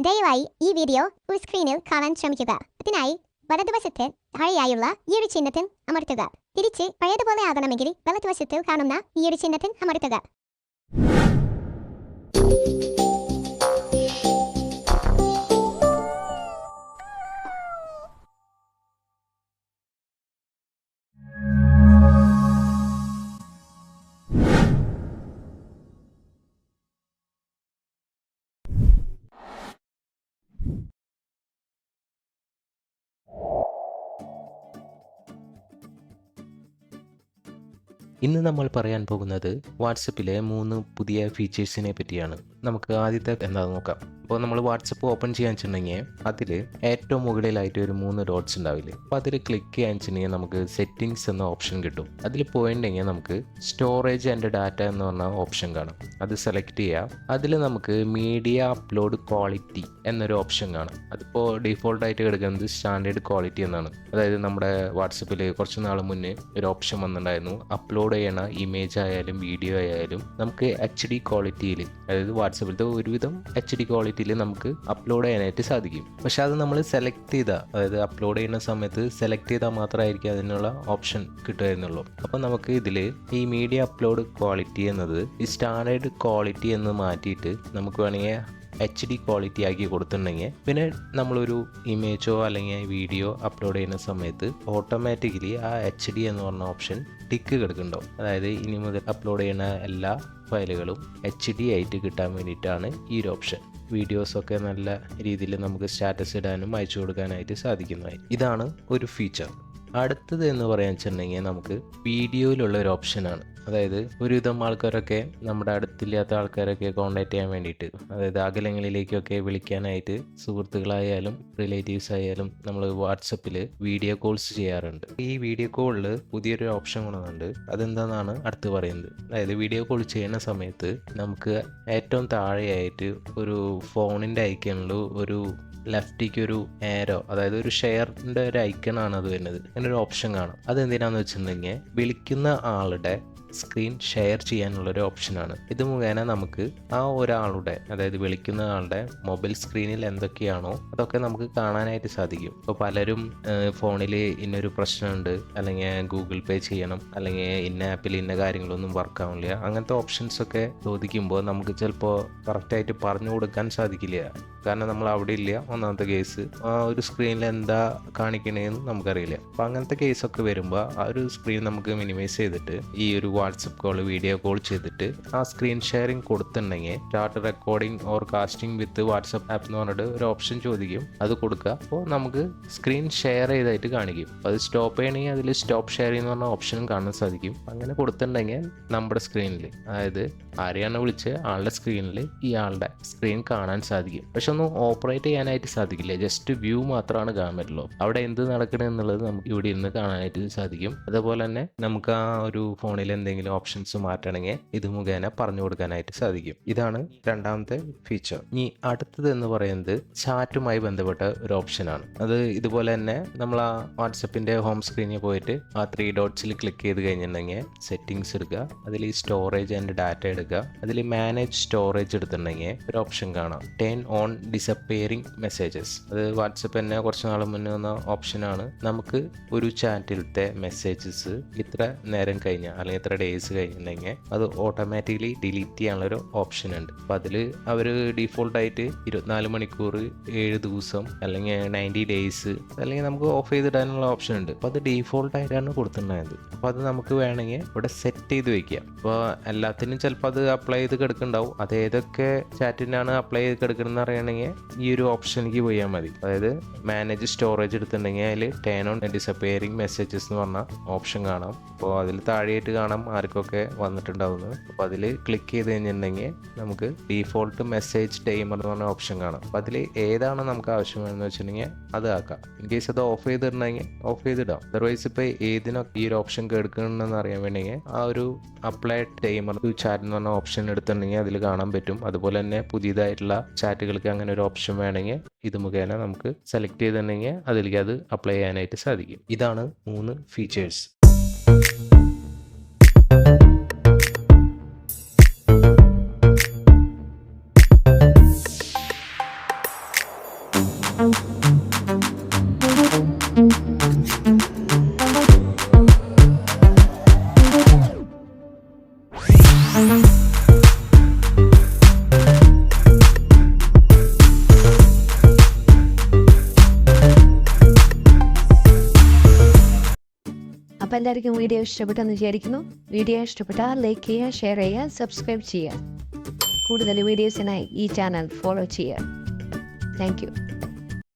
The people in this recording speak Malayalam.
ദയവായി ഈ വീഡിയോ ഒരു സ്ക്രീനിൽ കാണാൻ ശ്രമിക്കുക. അതിനായി വലതുവശത്ത് താഴെയായുള്ള ഈ ഒരു ചിഹ്നത്തിൽ അമർത്തുക. തിരിച്ച് പഴയതുപോലെ ആകണമെങ്കിൽ വലതുവശത്ത് കാണുന്ന ഈ ഒരു ചിഹ്നത്തിൽ അമർത്തുക. ഇന്ന് നമ്മൾ പറയാൻ പോകുന്നത് വാട്സപ്പിലെ 3 പുതിയ ഫീച്ചേഴ്സിനെ പറ്റിയാണ്. നമുക്ക് ആദ്യത്തെ എന്താണെന്ന് നോക്കാം. അപ്പോൾ നമ്മൾ വാട്സപ്പ് ഓപ്പൺ ചെയ്യാൻ വെച്ചിട്ടുണ്ടെങ്കിൽ അതിൽ ഏറ്റവും മുകളിലായിട്ട് ഒരു 3 ഡോട്ട്സ് ഉണ്ടാവില്ലേ. അപ്പോൾ അതിൽ ക്ലിക്ക് ചെയ്യാൻ വെച്ചിട്ടുണ്ടെങ്കിൽ നമുക്ക് സെറ്റിങ്സ് എന്ന ഓപ്ഷൻ കിട്ടും. അതിൽ പോയിട്ടുണ്ടെങ്കിൽ നമുക്ക് സ്റ്റോറേജ് ആൻഡ് ഡാറ്റ എന്ന് പറഞ്ഞ ഓപ്ഷൻ കാണാം. അത് സെലക്ട് ചെയ്യാം. അതിൽ നമുക്ക് മീഡിയ അപ്ലോഡ് ക്വാളിറ്റി എന്നൊരു ഓപ്ഷൻ കാണാം. അതിപ്പോൾ ഡിഫോൾട്ടായിട്ട് കിടക്കുന്നത് സ്റ്റാൻഡേർഡ് ക്വാളിറ്റി എന്നാണ്. അതായത് നമ്മുടെ വാട്സപ്പിൽ കുറച്ച് നാൾ മുന്നേ ഒരു ഓപ്ഷൻ വന്നിട്ടുണ്ടായിരുന്നു. അപ്ലോഡ് ചെയ്യണ ഇമേജ് ആയാലും വീഡിയോ ആയാലും നമുക്ക് HD ക്വാളിറ്റിയിൽ, അതായത് വാട്സപ്പിലത്തെ ഒരുവിധം HD ക്വാളിറ്റിയിൽ നമുക്ക് അപ്ലോഡ് ചെയ്യാനായിട്ട് സാധിക്കും. പക്ഷെ അത് നമ്മൾ സെലക്ട് ചെയ്താൽ, അതായത് അപ്ലോഡ് ചെയ്യുന്ന സമയത്ത് സെലക്ട് ചെയ്താൽ മാത്രമായിരിക്കും അതിനുള്ള ഓപ്ഷൻ കിട്ടുമായിരുന്നുള്ളൂ. അപ്പോൾ നമുക്ക് ഇതിൽ ഈ മീഡിയ അപ്ലോഡ് ക്വാളിറ്റി എന്നത് ഈ സ്റ്റാൻഡേർഡ് ക്വാളിറ്റി എന്ന് മാറ്റിയിട്ട് നമുക്ക് വേണമെങ്കിൽ HD ക്വാളിറ്റി ആക്കി കൊടുത്തിട്ടുണ്ടെങ്കിൽ പിന്നെ നമ്മളൊരു ഇമേജോ അല്ലെങ്കിൽ വീഡിയോ അപ്ലോഡ് ചെയ്യുന്ന സമയത്ത് ഓട്ടോമാറ്റിക്കലി ആ HD എന്ന് പറഞ്ഞ ഓപ്ഷൻ ടിക്ക് കിടക്കുന്നുണ്ടാവും. അതായത് ഇനി മുതൽ അപ്ലോഡ് ചെയ്യുന്ന എല്ലാ ഫയലുകളും HD ആയിട്ട് കിട്ടാൻ വേണ്ടിയിട്ടാണ് ഈ ഒരു ഓപ്ഷൻ. വീഡിയോസൊക്കെ നല്ല രീതിയിൽ നമുക്ക് സ്റ്റാറ്റസ് ഇടാനും അയച്ചു കൊടുക്കാനായിട്ട് സാധിക്കുന്നതായി. ഇതാണ് ഒരു ഫീച്ചർ. അടുത്തത് എന്ന് പറയാൻ വെച്ചിട്ടുണ്ടെങ്കിൽ നമുക്ക് വീഡിയോയിലുള്ള ഒരു ഓപ്ഷനാണ്. അതായത് ഒരുവിധം ആൾക്കാരൊക്കെ നമ്മുടെ അടുത്തില്ലാത്ത ആൾക്കാരൊക്കെ കോൺടാക്ട് ചെയ്യാൻ വേണ്ടിയിട്ട്, അതായത് അകലങ്ങളിലേക്കൊക്കെ വിളിക്കാനായിട്ട് സുഹൃത്തുക്കളായാലും റിലേറ്റീവ്സ് ആയാലും നമ്മൾ വാട്സപ്പിൽ വീഡിയോ കോൾസ് ചെയ്യാറുണ്ട്. ഈ വീഡിയോ കോളിൽ പുതിയൊരു ഓപ്ഷൻ കൊണ്ടുവന്നുണ്ട്. അതെന്താണെന്നാണ് അടുത്ത് പറയുന്നത്. അതായത് വീഡിയോ കോൾ ചെയ്യുന്ന സമയത്ത് നമുക്ക് ഏറ്റവും താഴെയായിട്ട് ഒരു ഫോണിൻ്റെ ഐക്കണിൽ ഒരു ലെഫ്റ്റിക്ക് ഒരു ആരോ, അതായത് ഒരു ഷെയറിൻ്റെ ഒരു ഐക്കണാണ് അത് വരുന്നത്. അങ്ങനെ ഒരു ഓപ്ഷൻ കാണാം. അതെന്തിനാന്ന് വെച്ചിട്ടുണ്ടെങ്കിൽ വിളിക്കുന്ന ആളുടെ സ്ക്രീൻ ഷെയർ ചെയ്യാനുള്ളൊരു ഓപ്ഷനാണ്. ഇത് മുഖേന നമുക്ക് ആ ഒരാളുടെ, അതായത് വിളിക്കുന്ന ആളുടെ മൊബൈൽ സ്ക്രീനിൽ എന്തൊക്കെയാണോ അതൊക്കെ നമുക്ക് കാണാനായിട്ട് സാധിക്കും. ഇപ്പോൾ പലരും ഫോണിൽ ഇന്നൊരു പ്രശ്നമുണ്ട്, അല്ലെങ്കിൽ ഗൂഗിൾ പേ ചെയ്യണം, അല്ലെങ്കിൽ ഇന്ന ആപ്പിൽ ഇന്ന കാര്യങ്ങളൊന്നും വർക്ക് ആവില്ല, അങ്ങനത്തെ ഓപ്ഷൻസ് ഒക്കെ ചോദിക്കുമ്പോൾ നമുക്ക് ചിലപ്പോൾ കറക്റ്റായിട്ട് പറഞ്ഞു കൊടുക്കാൻ സാധിക്കില്ല. കാരണം നമ്മൾ അവിടെ ഇല്ല, ഒന്നാമത്തെ കേസ്. ആ ഒരു സ്ക്രീനിൽ എന്താ കാണിക്കണേന്ന് നമുക്കറിയില്ല. അപ്പം അങ്ങനത്തെ കേസൊക്കെ വരുമ്പോൾ ആ ഒരു സ്ക്രീൻ നമുക്ക് മിനിമൈസ് ചെയ്തിട്ട് ഈ ഒരു വാട്സപ്പ് കോൾ, വീഡിയോ കോൾ ചെയ്തിട്ട് ആ സ്ക്രീൻ ഷെയറിങ് കൊടുത്തിട്ടുണ്ടെങ്കിൽ start recording or casting with WhatsApp app എന്ന് പറഞ്ഞിട്ട് ഒരു ഓപ്ഷൻ ചോദിക്കും. അത് കൊടുക്കുക. അപ്പോൾ നമുക്ക് സ്ക്രീൻ ഷെയർ ചെയ്തായിട്ട് കാണിക്കും. അത് സ്റ്റോപ്പ് ചെയ്യണമെങ്കിൽ അതിൽ സ്റ്റോപ്പ് ഷെയറിംഗ് എന്ന് പറഞ്ഞ ഓപ്ഷനും കാണാൻ സാധിക്കും. അങ്ങനെ കൊടുത്തിട്ടുണ്ടെങ്കിൽ നമ്മുടെ സ്ക്രീനിൽ, അതായത് ആരെയാണ് വിളിച്ച് ആളുടെ സ്ക്രീനിൽ ഈ ആളുടെ സ്ക്രീൻ കാണാൻ സാധിക്കും. പക്ഷെ ഒന്നും ഓപ്പറേറ്റ് ചെയ്യാനായിട്ട് സാധിക്കില്ല. ജസ്റ്റ് വ്യൂ മാത്രമാണ് കാണാൻ പറ്റുള്ളൂ. അവിടെ എന്ത് നടക്കണം എന്നുള്ളത് നമുക്ക് ഇവിടെ ഇരുന്ന് കാണാനായിട്ട് സാധിക്കും. അതുപോലെ തന്നെ നമുക്ക് ആ ഒരു ഫോണിൽ എന്തെങ്കിലും ഓപ്ഷൻസ് മാറ്റണമെങ്കിൽ ഇത് മുഖേന പറഞ്ഞു കൊടുക്കാനായിട്ട് സാധിക്കും. ഇതാണ് രണ്ടാമത്തെ ഫീച്ചർ. ഇനി അടുത്തത് എന്ന് പറയുന്നത് ചാറ്റുമായി ബന്ധപ്പെട്ട ഒരു ഓപ്ഷനാണ്. അത് ഇതുപോലെ തന്നെ നമ്മൾ ആ വാട്സപ്പിന്റെ ഹോം സ്ക്രീനിൽ പോയിട്ട് ആ 3 ഡോട്ട്സിൽ ക്ലിക്ക് ചെയ്ത് കഴിഞ്ഞിട്ടുണ്ടെങ്കിൽ സെറ്റിങ്സ് എടുക്കുക. അതിൽ ഈ സ്റ്റോറേജ് ആൻഡ് ഡാറ്റ എടുക്കുക. അതിൽ മാനേജ് സ്റ്റോറേജ് എടുത്തിട്ടുണ്ടെങ്കിൽ ഒരു ഓപ്ഷൻ കാണാം, ടേൺ ഓൺ ഡിസപ്പിയറിംഗ് മെസ്സേജസ്. അത് വാട്സപ്പ് തന്നെ കുറച്ച് നാൾ മുന്നേ വന്ന ഓപ്ഷനാണ്. നമുക്ക് ഒരു ചാറ്റിലത്തെ മെസ്സേജസ് ഇത്ര നേരം കഴിഞ്ഞാൽ അല്ലെങ്കിൽ ഇത്ര ഡേയ്സ് കഴിഞ്ഞിട്ടുണ്ടെങ്കിൽ അത് ഓട്ടോമാറ്റിക്കലി ഡിലീറ്റ് ചെയ്യാനുള്ളൊരു ഓപ്ഷൻ ഉണ്ട്. അപ്പം അതിൽ അവർ ഡീഫോൾട്ടായിട്ട് 24 മണിക്കൂർ, 7 ദിവസം അല്ലെങ്കിൽ 90 ഡേയ്സ് അല്ലെങ്കിൽ നമുക്ക് ഓഫ് ചെയ്തിടാനുള്ള ഓപ്ഷൻ ഉണ്ട്. അപ്പോൾ അത് ഡീഫോൾട്ടായിട്ടാണ് കൊടുത്തിട്ടുണ്ടായത്. അപ്പോൾ അത് നമുക്ക് വേണമെങ്കിൽ ഇവിടെ സെറ്റ് ചെയ്ത് വെക്കാം. അപ്പോൾ എല്ലാത്തിനും ചിലപ്പോൾ അത് അപ്ലൈ ചെയ്ത് കിടക്കുന്നുണ്ടാവും. അത് ഏതൊക്കെ ചാറ്റിനാണ് അപ്ലൈ ചെയ്ത് കിടക്കുന്നതെന്ന് അറിയണമെങ്കിൽ ഈ ഒരു ഓപ്ഷനിലേക്ക് പോയാൽ മതി. അതായത് മാനേജ് സ്റ്റോറേജ് എടുത്തിട്ടുണ്ടെങ്കിൽ അതിൽ ടേൺ ഓൺ ഡിസപ്പിയറിംഗ് മെസ്സേജസ് എന്ന് പറഞ്ഞ ഓപ്ഷൻ കാണാം. അപ്പോൾ അതിൽ താഴെയായിട്ട് കാണാം ആർക്കൊക്കെ വന്നിട്ടുണ്ടാവുന്നത്. അപ്പോൾ അതിൽ ക്ലിക്ക് ചെയ്ത് കഴിഞ്ഞിട്ടുണ്ടെങ്കിൽ നമുക്ക് ഡീഫോൾട്ട് മെസ്സേജ് ടൈമർ എന്ന് പറഞ്ഞ ഓപ്ഷൻ കാണാം. അപ്പോൾ അതിൽ ഏതാണ് നമുക്ക് ആവശ്യമെന്ന് വെച്ചിട്ടുണ്ടെങ്കിൽ അത് ആക്കാം. ഇൻ കേസ് അത് ഓഫ് ചെയ്തിട്ടുണ്ടെങ്കിൽ ഓഫ് ചെയ്തിടാം. അതർവൈസ് ഇപ്പോൾ ഏതിനൊക്കെ ഈ ഒരു ഓപ്ഷൻ കേൾക്കണമെന്ന് അറിയാൻ വേണമെങ്കിൽ ആ ഒരു അപ്ലൈ ടൈമർ ടു ചാറ്റ് എന്ന് പറഞ്ഞ ഓപ്ഷൻ എടുത്തിട്ടുണ്ടെങ്കിൽ അതിൽ കാണാൻ പറ്റും. അതുപോലെ തന്നെ പുതിയതായിട്ടുള്ള ചാറ്റുകൾക്ക് അങ്ങനെ ഒരു ഓപ്ഷൻ വേണമെങ്കിൽ ഇത് മുഖേന നമുക്ക് സെലക്ട് ചെയ്തിട്ടുണ്ടെങ്കിൽ അതിലേക്ക് അത് അപ്ലൈ ചെയ്യാനായിട്ട് സാധിക്കും. ഇതാണ് 3 ഫീച്ചേഴ്സ്. എല്ലാവർക്കും വീഡിയോ ഇഷ്ടപ്പെട്ടെന്ന് വിചാരിക്കുന്നു. വീഡിയോ ഇഷ്ടപ്പെട്ടാൽ ലൈക്ക് ചെയ്യുക, ഷെയർ ചെയ്യുക, സബ്സ്ക്രൈബ് ചെയ്യുക. കൂടുതൽ വീഡിയോസിനായി ഈ ചാനൽ ഫോളോ ചെയ്യുക. Thank you.